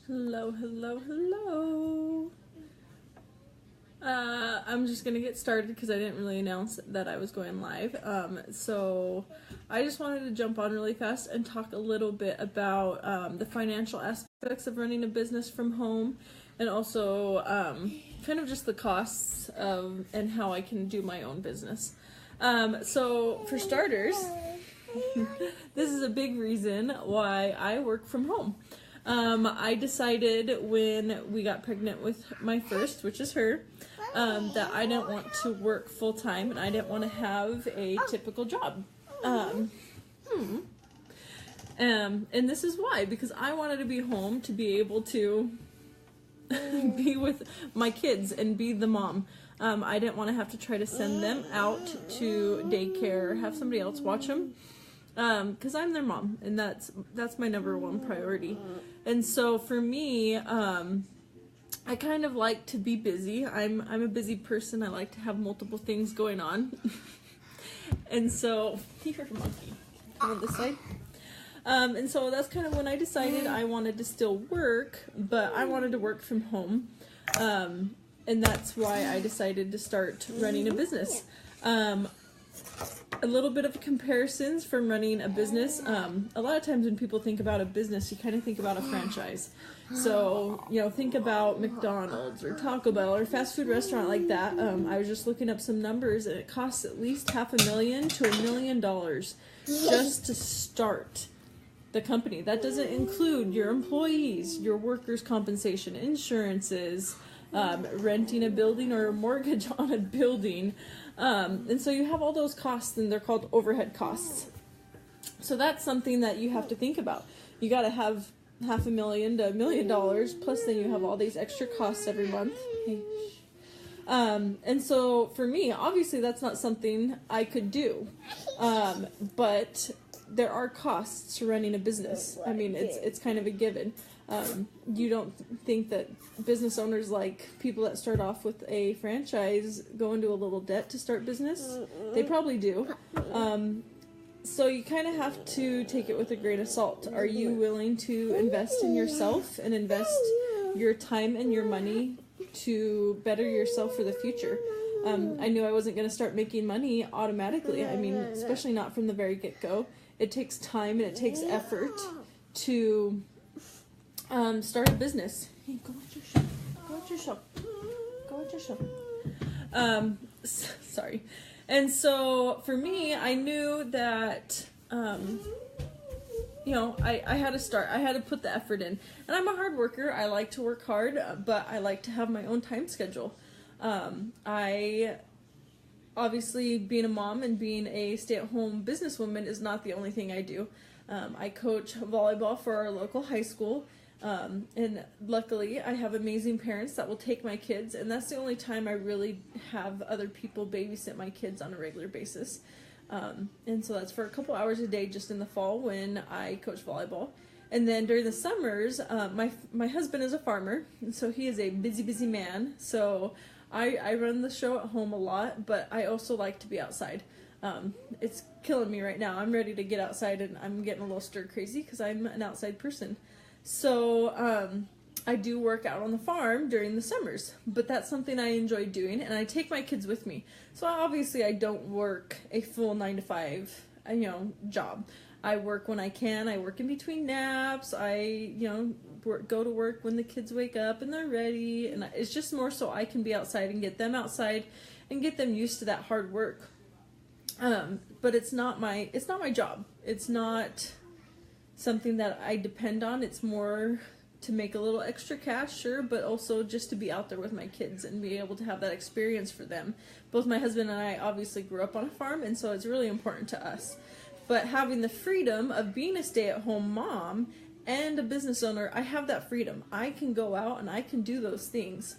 Hello, hello, hello. I'm just gonna get started because I didn't really announce that I was going live. So I just wanted to jump on really fast and talk a little bit about the financial aspects of running a business from home, and also kind of just the costs of and how I can do my own business. So for starters, this is a big reason why I work from home. I decided when we got pregnant with my first, which is her, that I didn't want to work full time and I didn't want to have a typical job. And this is why, because I wanted to be home to be able to be with my kids and be the mom. I didn't want to have to try to send them out to daycare or have somebody else watch them. Because I'm their mom, and that's my number one priority. And so for me, I kind of like to be busy. I'm a busy person. I like to have multiple things going on. And so, you're a monkey. Come on this side. And so that's kind of when I decided I wanted to still work, but I wanted to work from home. And that's why I decided to start running a business. A little bit of comparisons from running a business. A lot of times when people think about a business, you kind of think about a franchise. So, think about McDonald's or Taco Bell or fast food restaurant like that. I was just looking up some numbers, and it costs at least $500,000 to $1 million just to start the company. That doesn't include your employees, your workers' compensation, insurances, renting a building or a mortgage on a building. And so you have all those costs, and they're called overhead costs. So that's something that you have to think about. You got to have $500,000 to $1 million, plus then you have all these extra costs every month. And so for me, obviously that's not something I could do. But there are costs to running a business. I mean, it's kind of a given. You don't think that business owners, like people that start off with a franchise, go into a little debt to start business? They probably do. So you kind of have to take it with a grain of salt. Are you willing to invest in yourself and invest your time and your money to better yourself for the future? I knew I wasn't going to start making money automatically. I mean, especially not from the very get-go. It takes time and it takes effort to start a business. Hey, go at your show. Go at your show. Go at your show. Sorry. And so for me, I knew that, I had to start. I had to put the effort in. And I'm a hard worker. I like to work hard, but I like to have my own time schedule. Obviously, being a mom and being a stay-at-home businesswoman is not the only thing I do. I coach volleyball for our local high school. And luckily I have amazing parents that will take my kids, and that's the only time I really have other people babysit my kids on a regular basis. And so that's for a couple hours a day just in the fall when I coach volleyball. And then during the summers, my husband is a farmer, and so he is a busy man. So I run the show at home a lot, but I also like to be outside. It's killing me right now. I'm ready to get outside, and I'm getting a little stir crazy because I'm an outside person. So I do work out on the farm during the summers, but that's something I enjoy doing, and I take my kids with me. So obviously I don't work a full 9-to-5, job. I work when I can. I work in between naps. I, go to work when the kids wake up and they're ready, and it's just more so I can be outside and get them outside and get them used to that hard work. But it's not my job. It's not something that I depend on. It's more to make a little extra cash, sure, but also just to be out there with my kids and be able to have that experience for them. Both my husband and I obviously grew up on a farm, and so it's really important to us. But having the freedom of being a stay-at-home mom and a business owner, I have that freedom. I can go out and I can do those things.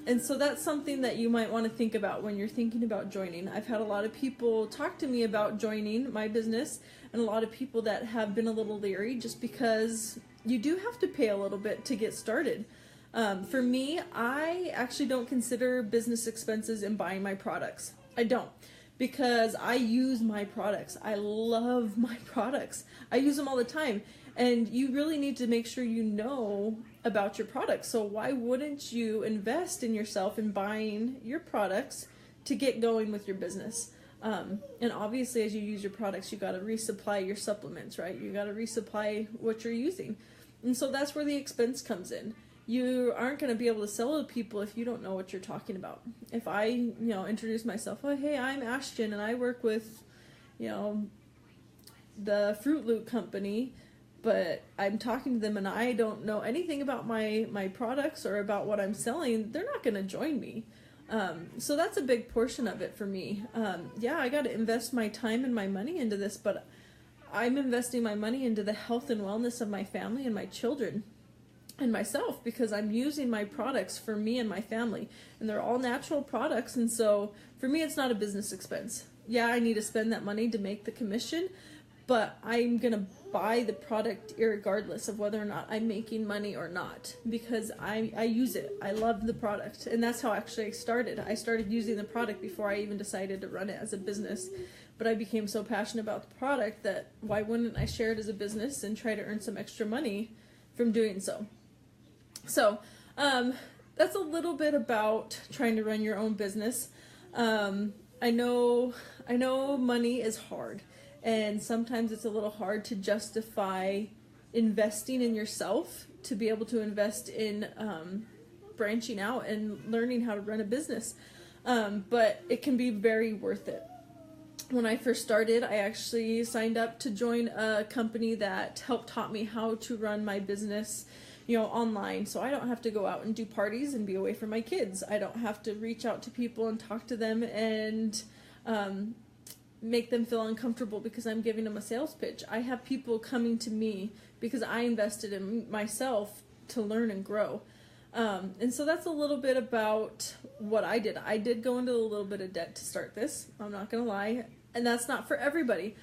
And so that's something that you might want to think about when you're thinking about joining. I've had a lot of people talk to me about joining my business, and a lot of people that have been a little leery just because you do have to pay a little bit to get started. For me, I actually don't consider business expenses in buying my products. I don't. because I use my products. I love my products. I use them all the time. And you really need to make sure you know about your products. So why wouldn't you invest in yourself in buying your products to get going with your business? And obviously, as you use your products, you got to resupply your supplements, right? You got to resupply what you're using. And so that's where the expense comes in. You aren't going to be able to sell to people if you don't know what you're talking about. If I, introduce myself, oh, hey, I'm Ashton and I work with, the Fruit Loop company, but I'm talking to them and I don't know anything about my products or about what I'm selling, they're not going to join me. So that's a big portion of it for me. I got to invest my time and my money into this, but I'm investing my money into the health and wellness of my family and my children and myself, because I'm using my products for me and my family, and they're all natural products. And so for me, it's not a business expense. Yeah, I need to spend that money to make the commission, but I'm going to buy the product irregardless of whether or not I'm making money or not, because I use it. I love the product. And that's how actually I started. I started using the product before I even decided to run it as a business. But I became so passionate about the product that why wouldn't I share it as a business and try to earn some extra money from doing so? So that's a little bit about trying to run your own business. I know money is hard. And sometimes it's a little hard to justify investing in yourself to be able to invest in branching out and learning how to run a business. But it can be very worth it. When I first started, I actually signed up to join a company that taught me how to run my business, online. So I don't have to go out and do parties and be away from my kids. I don't have to reach out to people and talk to them and make them feel uncomfortable because I'm giving them a sales pitch. I have people coming to me because I invested in myself to learn and grow. And so that's a little bit about what I did. I did go into a little bit of debt to start this. I'm not going to lie. And that's not for everybody,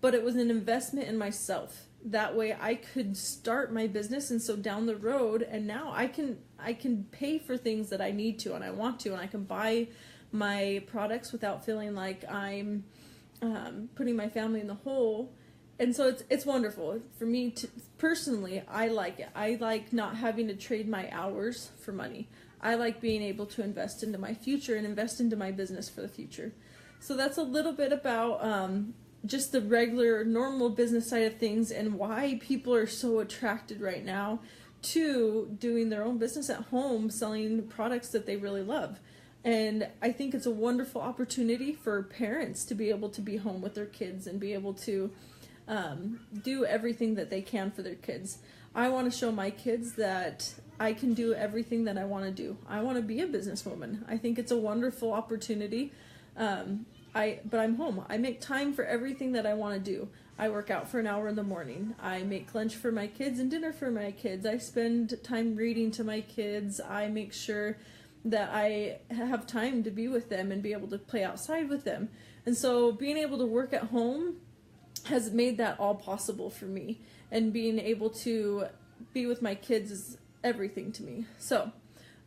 but it was an investment in myself. That way I could start my business. And so down the road, and now I can pay for things that I need to and I want to, and I can buy my products without feeling like I'm putting my family in the hole. And so it's wonderful for me personally. I like it. I like not having to trade my hours for money. I like being able to invest into my future and invest into my business for the future. So that's a little bit about just the regular normal business side of things and why people are so attracted right now to doing their own business at home, selling products that they really love. And I think it's a wonderful opportunity for parents to be able to be home with their kids and be able to do everything that they can for their kids. I want to show my kids that I can do everything that I want to do. I want to be a businesswoman. I think it's a wonderful opportunity. But I'm home. I make time for everything that I want to do. I work out for an hour in the morning. I make lunch for my kids and dinner for my kids. I spend time reading to my kids. I make sure that I have time to be with them and be able to play outside with them. And so being able to work at home has made that all possible for me. And being able to be with my kids is everything to me. So,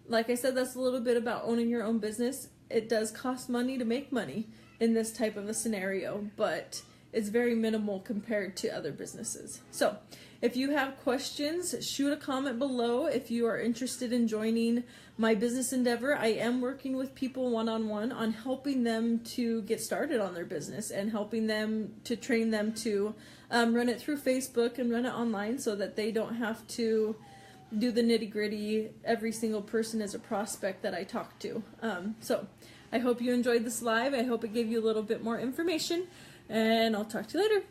like I said, that's a little bit about owning your own business. It does cost money to make money in this type of a scenario, but it's very minimal compared to other businesses. So if you have questions, shoot a comment below. If you are interested in joining my business endeavor, I am working with people one-on-one on helping them to get started on their business and helping them to train them to run it through Facebook and run it online so that they don't have to do the nitty-gritty. Every single person is a prospect that I talk to. So I hope you enjoyed this live. I hope it gave you a little bit more information, and I'll talk to you later.